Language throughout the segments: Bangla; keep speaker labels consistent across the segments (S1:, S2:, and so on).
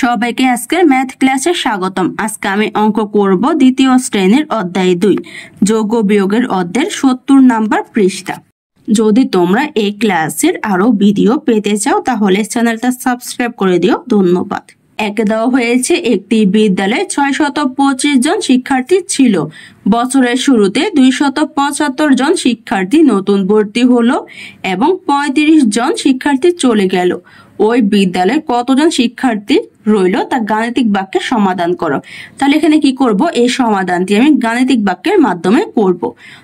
S1: সবাইকে আজকের ম্যাথ ক্লাসে স্বাগতম। আজকে আমি অঙ্ক করব দ্বিতীয় শ্রেণীর অধ্যায় 2 যোগ ও বিয়োগের অধ্যায়ের 70 নাম্বার পৃষ্ঠা। যদি তোমরা এই ক্লাসের আরো ভিডিও পেতে চাও তাহলে চ্যানেলটা সাবস্ক্রাইব করে দিও। ধন্যবাদ। একে দেওয়া হয়েছে একটি বিদ্যালয়ে 625 জন শিক্ষার্থী ছিল। বছরের শুরুতে 275 জন শিক্ষার্থী নতুন ভর্তি হলো এবং 35 জন শিক্ষার্থী চলে গেল। ওই বিদ্যালয়ে কতজন শিক্ষার্থী রইল তা গাণিতিক বাক্যে সমাধান করো। তাহলে এখানে কি করব, এই সমাধানটি আমি গাণিতিক বাক্যের মাধ্যমে করব।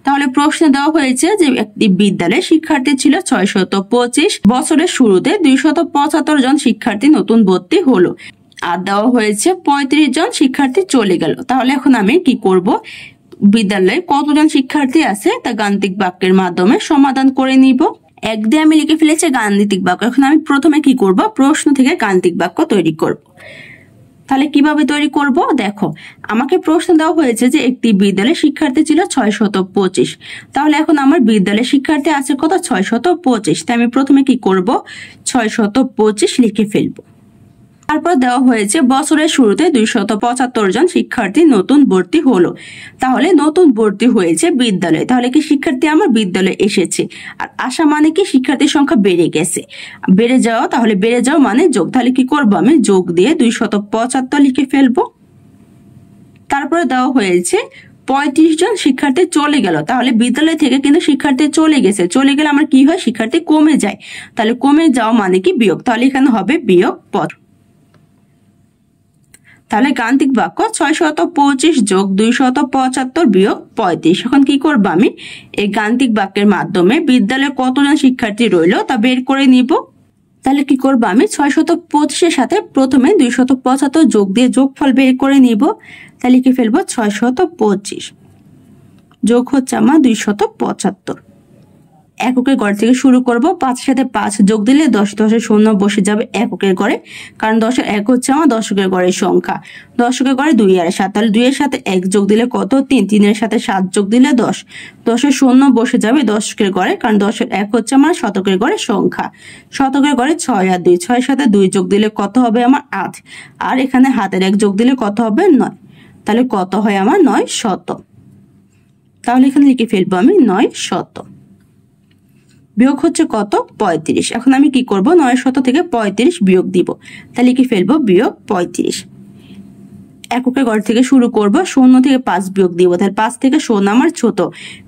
S1: তাহলে প্রশ্নে দেওয়া হয়েছে যে একটি বিদ্যালয়ে শিক্ষার্থী ছিল 625, বছরের শুরুতে 275 জন শিক্ষার্থী নতুন ভর্তি হলো আর দেওয়া হয়েছে 35 জন শিক্ষার্থী চলে গেল। তাহলে এখন আমি কি করব, বিদ্যালয়ে কতজন শিক্ষার্থী আছে তা গাণিতিক বাক্যের মাধ্যমে সমাধান করে নিব। এক দিয়ে আমি লিখে ফেলেছি গাণিতিক বাক্য। এখন আমি প্রথমে কি করব, প্রশ্ন থেকে গাণিতিক বাক্য তৈরি করব। তাহলে কিভাবে তৈরি করব, দেখো আমাকে প্রশ্ন দেওয়া হয়েছে যে একটি বিদ্যালয়ে শিক্ষার্থী ছিল 625। তাহলে এখন আমার বিদ্যালয়ে শিক্ষার্থী আছে কত, 625। তাই আমি প্রথমে কি করব, 625 লিখে ফেলবো। তারপর দেওয়া হয়েছে বছরের শুরুতে 275 জন শিক্ষার্থী নতুন ভর্তি হলো। তাহলে নতুন ভর্তি হয়েছে বিদ্যালয়ে, তাহলে কি শিক্ষার্থী আমার বিদ্যালয়ে এসেছে। আর আসা মানে কি শিক্ষার্থীর সংখ্যা বেড়ে গেছে, বেড়ে যাওয়া, তাহলে বেড়ে যাওয়া মানে যোগ। তাহলে কি করব, আমি যোগ দিয়ে 275 লিখে ফেলবো। তারপরে দেওয়া হয়েছে 35 জন শিক্ষার্থী চলে গেল। তাহলে বিদ্যালয় থেকে কিন্তু শিক্ষার্থী চলে গেছে, চলে গেলে আমার কি হয়, শিক্ষার্থী কমে যায়। তাহলে কমে যাওয়া মানে কি বিয়োগ, তাহলে এখানে হবে বিয়োগ পদ। তাহলে গাণিতিক বাক্য 625 যোগ 275 বিয়োগ 35। এখন কি করবো, আমি এই গাণিতিক বাক্যের মাধ্যমে বিদ্যালয়ে কতজন শিক্ষার্থী রইল তা বের করে নিব। তাহলে কি করবো, আমি 625 সাথে প্রথমে 275 যোগ দিয়ে যোগফল বের করে নিব। তাহলে কি ফেলবো, 625 যোগ হচ্ছে আমার 275। এককের ঘর থেকে শুরু করব। 5 সাথে 5 যোগ দিলে 10, 10-এর শূন্য বসে যাবে এককের ঘরে, কারণ 10-এর এক হচ্ছে আমার দশকের ঘরের সংখ্যা। দশকের ঘরে 2 আর 7, তাহলে 2 এর সাথে 1 যোগ দিলে কত, 3, 3-এর সাথে 7 যোগ দিলে 10, 10-এর শূন্য বসে যাবে দশকের ঘরে, কারণ 10-এর এক হচ্ছে আমার শতকের ঘরের সংখ্যা। শতকের ঘরে 6 আর 2, 6-এর সাথে 2 যোগ দিলে কত হবে আমার 8, আর এখানে হাতের 1 যোগ দিলে কত হবে 9, তাহলে কত হয় আমার 9 শত। তাহলে এখানে লিখে ফেলবো আমি 9 শত। বিয়োগ হচ্ছে কত, 35। এখন আমি কি করব, 9 শত থেকে 35 বিয়োগ দিব। তাহলে কি ফেলবো, বিয়োগ 35। এককের ঘর থেকে শুরু করব, 0 থেকে 5 বিয়োগ দিব। তাহলে 5 থেকে 0 আমার ছোট,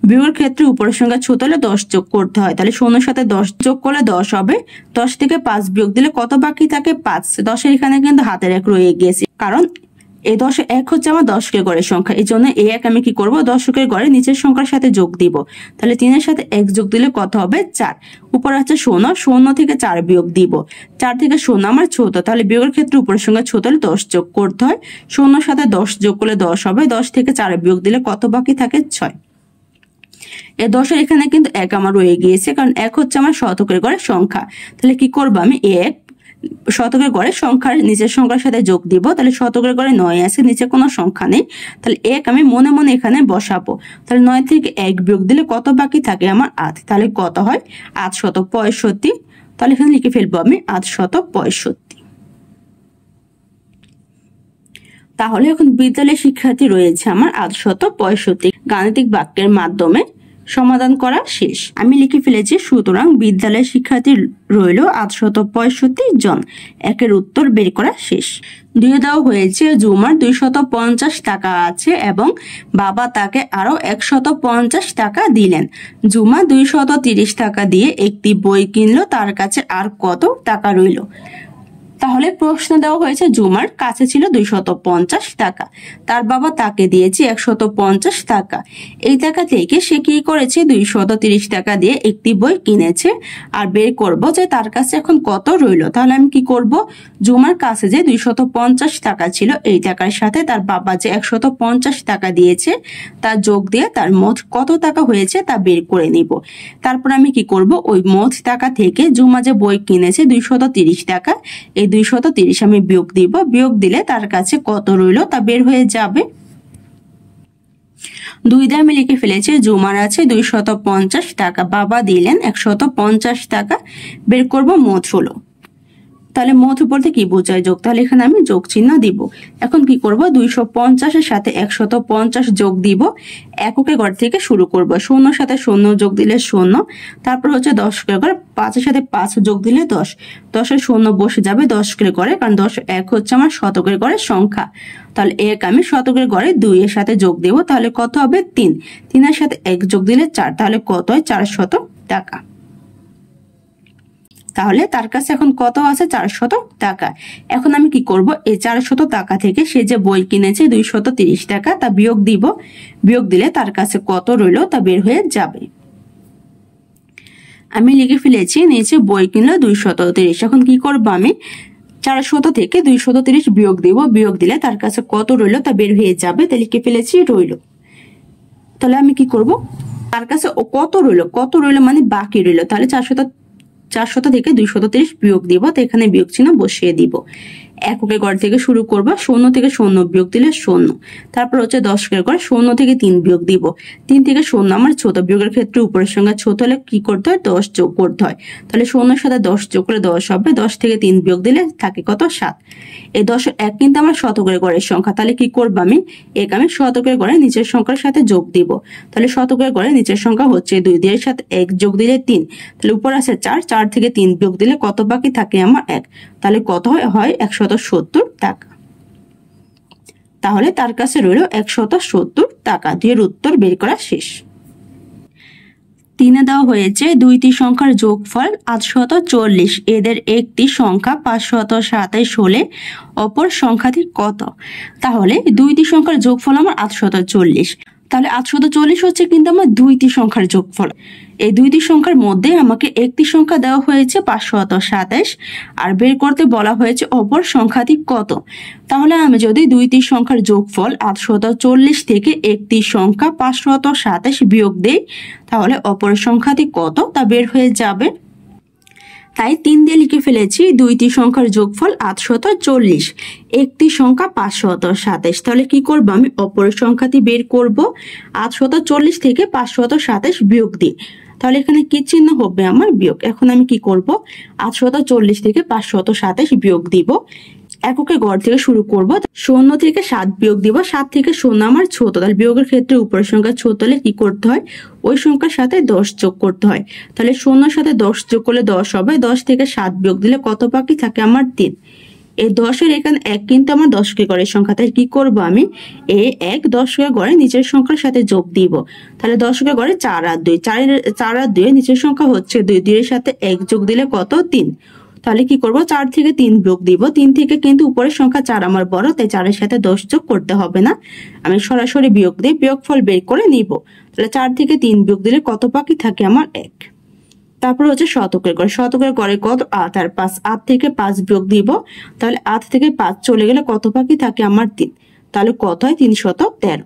S1: বিয়োগের ক্ষেত্রে উপরের সংখ্যা ছোট হলে 10 যোগ করতে হয়। তাহলে 0-এর সাথে 10 যোগ করলে 10 হবে। 10 থেকে 5 বিয়োগ দিলে কত বাকি থাকে, 5। 10-এর এখানে কিন্তু হাতের 1 রয়ে গিয়েছে, কারণ এই 10-এর 1 হচ্ছে আমার দশকের ঘরের সংখ্যা। এই জন্য এই 1 আমি কি করব, দশকের ঘরে নিচের সংখ্যার সাথে যোগ দিব। তাহলে 3-এর সাথে 1 যোগ দিলে কত হবে 4। উপর আছে 0, 0 থেকে 4 বিয়োগ দিব। 4 থেকে 0 আমার ছোট, তাহলে বিয়োগের ক্ষেত্রে উপরের সংখ্যা ছোট হলে 10 যোগ করতে হয়। 0-এর সাথে 10 যোগ করলে 10 হবে। 10 থেকে 4 বিয়োগ দিলে কত বাকি থাকে, 6। এই 10-এর এখানে কিন্তু 1 আমার রয়ে গিয়েছে, কারণ 1 হচ্ছে আমার শতকের ঘরের সংখ্যা। তাহলে কি করব, আমি 1 শতকের ঘরে সংখ্যার নিচের সংখ্যার সাথে যোগ দিব। তাহলে শতকের ঘরে 9 আছে, নিচে কোনো সংখ্যা নেই, তাহলে 1 আমি মনে মনে এখানে বসাবো। তাহলে 9 থেকে 1 বিয়োগ দিলে কত বাকি থাকে আমার 8, তাহলে কত হয় 865। তাহলে এখানে লিখে ফেলবো আমি 865। তাহলে এখন বিদ্যালয়ে শিক্ষার্থী রয়েছে আমার 865। গাণিতিক বাক্যের মাধ্যমে সমাধান করা শেষ। আমি লিখে ফেলেছি, সুতরাং বিদ্যালয়ের শিক্ষার্থী রইল 865 জন। একের উত্তর বের করা শেষ। 2 দেওয়া হয়েছে জুমার 250 টাকা আছে এবং বাবা তাকে আরো 150 টাকা দিলেন। জুমা 230 টাকা দিয়ে একটি বই কিনলো, তার কাছে আর কত টাকা রইল। তাহলে প্রশ্ন দেওয়া হয়েছে জুমার কাছে ছিল 250 টাকা, তার বাবা তাকে দিয়েছে 150 টাকা। এই টাকা থেকে সে কি করেছে, 230 টাকা দিয়ে একটি বই কিনেছে। আর বের করব যে তার কাছে এখন কত রইল। তাহলে আমি কি করব, জুমার কাছে যে 250 টাকা ছিল, এই টাকার সাথে তার বাবা যে 150 টাকা দিয়েছে তা যোগ দিয়ে তার মোট কত টাকা হয়েছে তা বের করে নিব। তারপর আমি কি করব, ওই মোট টাকা থেকে জুমা যে বই কিনেছে 230 টাকা, এই 230 আমি বিয়োগ দিব। বিয়োগ দিলে তার কাছে কত রইল তা বের হয়ে যাবে। 2 দিয়ে আমি লিখে ফেলেছি জুমার আছে 250 টাকা, বাবা দিলেন 150 টাকা। বের করব মোট হলো তাহলে মধ্য বলতে কি বোঝায়? যোগ। তাহলে এখানে আমি যোগ চিহ্ন দিব। এখন কি করব, 250-এর সাথে 150 যোগ দিব। এককের ঘর থেকে শুরু করব। 0-এর সাথে 0 যোগ দিলে 0, তারপর হচ্ছে 10-এর ঘর, 5-এর সাথে 5 যোগ দিলে 10, 10-এর 0 বসে যাবে 10-এর ঘরে, কারণ 10 এক হচ্ছে আমার শতকের ঘরের সংখ্যা। তাহলে এক আমি শতকের ঘরে 2-এর সাথে যোগ দেব, তাহলে কত হবে? 3, 3-এর সাথে 1 যোগ দিলে 4, তাহলে কত হয়? 400 টাকা। তাহলে তার কাছে এখন কত আছে? 400 টাকা। এখন আমি কি করব, এই 400 টাকা থেকে সে যে বই কিনেছে 230 টাকা, তা বিয়োগ দিব। বিয়োগ দিলে তার কাছে কত রইল তা বের হয়ে যাবে। আমি লিখে ফেলেছি, নিচে বই কিনলো 230। এখন কি করব, আমি 400 থেকে 230 বিয়োগ দিব। বিয়োগ দিলে তার কাছে কত রইল তা বের হয়ে যাবে। তাই লিখে ফেলেছি রইল। তাহলে আমি কি করব, তার কাছে কত রইল, কত রইল মানে বাকি রইল। তাহলে 400 থেকে 230 বিয়োগ দিব, তো এখানে বিয়োগ চিহ্ন বসিয়ে দিব। এককের ঘর থেকে শুরু করব। 0 থেকে 0 বিয়োগ দিলে 0, তারপর হচ্ছে 10-এর ঘর, 0 থেকে 3 বিয়োগ দিব। 3 থেকে 0 আমার ছোট, বিয়োগের ক্ষেত্রে উপরের সংখ্যা ছোট হলে কি করতে হয়? 10 যোগ করতে হয়। তাহলে 0-এর সাথে 10 যোগ করলে 10 হবে। 10 থেকে 3 বিয়োগ দিলে থাকে কত? 7। এই 10-এর 1 কিন্তু আমার শতকের ঘরের সংখ্যা। তাহলে কি করব, আমি আমি শতকের ঘরে নিচের সংখ্যার সাথে যোগ দিব। তাহলে শতকের ঘরে নিচের সংখ্যা হচ্ছে 2, 2 এর সাথে 1 যোগ দিলে 3, তাহলে উপর আছে 4, 4 থেকে 3 বিয়োগ দিলে কত বাকি থাকে? আমার 1। তাহলে কত হয়? 170 টাকা। তাহলে তার কাছে রইল 170 টাকা। 2 এর উত্তর বের করা শেষ। 3-এ দেওয়া হয়েছে দুইটি সংখ্যার যোগফল 840, এদের একটি সংখ্যা 527 হলে অপর সংখ্যাটি কত? তাহলে দুইটি সংখ্যার যোগফল আমার 840। তাহলে 840 হচ্ছে কিন্তু আমার দুইটি সংখ্যার যোগফল। এই দুইটি সংখ্যার মধ্যে আমাকে একটি সংখ্যা দেওয়া হয়েছে 527, আর বের করতে বলা হয়েছে অপর সংখ্যাটি কত। তাহলে আমি যদি দুইটি সংখ্যার যোগফল 840 থেকে একটি সংখ্যা 527 বিয়োগ দেই, তাহলে অপর সংখ্যাটি কত তা বের হয়ে যাবে। তাই 3 দিয়ে লিখে ফেলেছি দুইটি সংখ্যার যোগফল 840, একটি সংখ্যা 527। তাহলে কি করব, আমি অপর সংখ্যাটি বের করব। 840 থেকে 527 বিয়োগ দিই, তাহলে এখানে কি চিহ্ন হবে? আমার বিয়োগ। এখন আমি কি করব, 840 থেকে 527 বিয়োগ দিব। এককের ঘর থেকে শুরু করব। 0 থেকে 7 বিয়োগ দিব। 7 থেকে 0 আমার ছোট, তাহলে বিয়োগের ক্ষেত্রে উপরের সংখ্যা ছোট হলে কি করতে হয়? ওই সংখ্যার সাথে 10 যোগ করতে হয়। তাহলে 0-এর সাথে 10 যোগ করলে 10 হবে। 10 থেকে 7 বিয়োগ দিলে কত বাকি থাকে? আমার 3। এই 10-এর এখানে 1 কিন্তু আমার 10-এর ঘরের সংখ্যা। তাই কি করব, আমি এই 1 10-এর ঘরে নিচের সংখ্যার সাথে যোগ দিব। তাহলে 10-এর ঘরে 4 আর 2, 4 আর 2 নিচের সংখ্যা হচ্ছে 2, 2 এর সাথে 1 যোগ দিলে কত? 3। তাহলে কি করব, 4 থেকে 3 বিয়োগ দিব। 3 থেকে কিন্তু উপরের সংখ্যা 4 আমার বড়, তাই 4-এর সাথে 10 যোগ করতে হবে না, আমি সরাসরি বিয়োগ দিয়ে বিয়োগফল বের করে নিব। তাহলে 4 থেকে 3 বিয়োগ দিলে কত বাকি থাকে? আমার 1। তারপর হচ্ছে শতকের ঘর। শতকের ঘরে কত? 8 আর 5, 8 থেকে 5 বিয়োগ দিব। তাহলে 8 থেকে 5 চলে গেলে কত বাকি থাকে? আমার 3। তাহলে কত হয়? 313।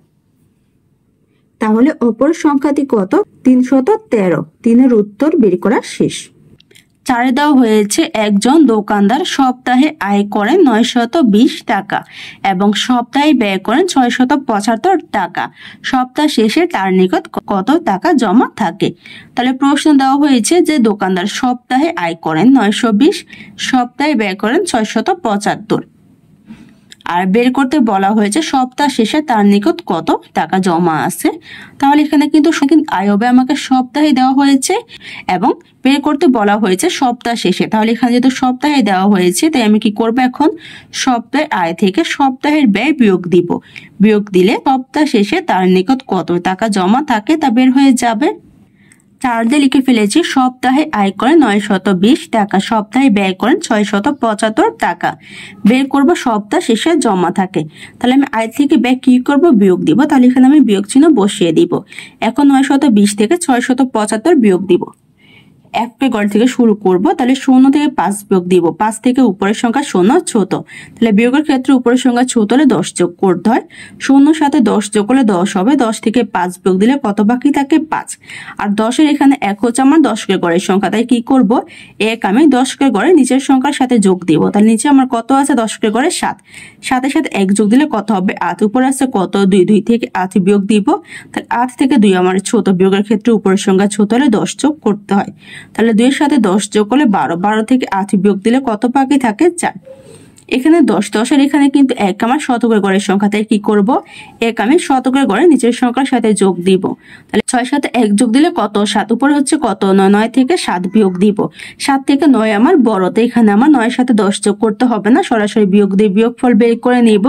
S1: তাহলে অপর সংখ্যাটি কত? 313। 3 এর উত্তর বের করা শেষ। 4-এ দেওয়া হয়েছে একজন দোকানদার সপ্তাহে আয় করেন 920 টাকা এবং সপ্তাহে ব্যয় করেন 675 টাকা। সপ্তাহ শেষে তার নিকট কত টাকা জমা থাকে? তাহলে প্রশ্ন দেওয়া হয়েছে যে দোকানদার সপ্তাহে আয় করেন 920, সপ্তাহে ব্যয় করেন 675, আর বের করতে বলা হয়েছে সপ্তাহ শেষে তার নিকট কত টাকা জমা আছে। তাহলে এখানে কিন্তু আয় হবে আমাকে সপ্তাহে দেওয়া হয়েছে এবং বের করতে বলা হয়েছে সপ্তাহ শেষে। তাহলে এখানে যেহেতু সপ্তাহে দেওয়া হয়েছে, তাই আমি কি করব, এখন সপ্তাহের আয় থেকে সপ্তাহের ব্যয় বিয়োগ দিব। বিয়োগ দিলে সপ্তাহ শেষে তার নিকট কত টাকা জমা থাকে তা বের হয়ে যাবে। 4 দিয়ে লিখে ফেলেছি সপ্তাহে আয় করেন 920 টাকা, সপ্তাহে ব্যয় করেন 675 টাকা। বের করব সপ্তাহ শেষে জমা থাকে। তাহলে আমি আয় থেকে ব্যয় কি করব? বিয়োগ দিব। তাহলে এখানে আমি বিয়োগ চিহ্ন বসিয়ে দিব। এখন 920 থেকে 675 বিয়োগ দিব। এককের ঘর থেকে শুরু করব। তাহলে 0 থেকে 5 বিয়োগ দিব। 5 থেকে উপরের সংখ্যা 0 ছোট, তাহলে বিয়োগের ক্ষেত্রে উপরের সংখ্যা ছোট হলে 10 যোগ করতে হয়। 0-এর সাথে 10 যোগ করলে 10 হবে। 10 থেকে 5 বিয়োগ দিলে কত বাকি থাকে? 5। আর 10-এর এখানে 1 হচ্ছে আমার 10-এর ঘরের সংখ্যা, তাই কি করব, 1 আমি 10-এর ঘরে নিচের সংখ্যার সাথে যোগ দিব। তাহলে নিচে আমার কত আছে? 10-এর ঘরে 7। 7-এর সাথে 1 যোগ দিলে কত হবে? 8। উপরে আছে কত? 2, 2 থেকে 8 বিয়োগ দিব। তাহলে 8 থেকে 2 আমার ছোট, বিয়োগের ক্ষেত্রে উপরের সংখ্যা ছোট হলে 10 যোগ করতে হয়। তাহলে 2 এর সাথে 10 যোগ করলে 12, 12 থেকে 8 বিয়োগ দিলে কত বাকি থাকে? 4। এখানে 10, 10 এর এখানে কিন্তু 1 আমার শতকের ঘরের সংখ্যা, তাই কি করব? 1 আমি শতকের ঘরে নিচের সংখ্যার সাথে যোগ দিব। তাহলে 6 সাথে 1 যোগ দিলে কত? 7। উপরে হচ্ছে কত? 9, 9 থেকে 7 বিয়োগ দিব। 7 থেকে 9 আমার বড়, তো এখানে আমার 9 এর সাথে 10 যোগ করতে হবে না, সরাসরি বিয়োগ দিয়ে বিয়োগফল বের করে নিব।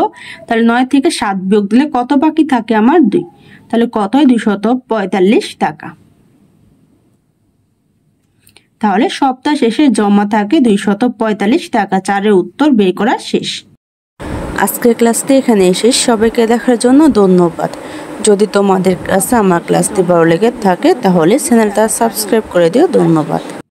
S1: তাহলে 9 থেকে 7 বিয়োগ দিলে কত বাকি থাকে আমার? 2। তাহলে কত হয়? 245 টাকা। তাহলে সপ্তাহ শেষে জমা থাকে 245 টাকা। 4-এর উত্তর বের করা শেষ। আজকের ক্লাসটি এখানে শেষ। সবাইকে দেখার জন্য ধন্যবাদ। যদি তোমাদের কাছে আমার ক্লাসটি ভালো লেগে থাকে তাহলে চ্যানেলটা সাবস্ক্রাইব করে দিও। ধন্যবাদ।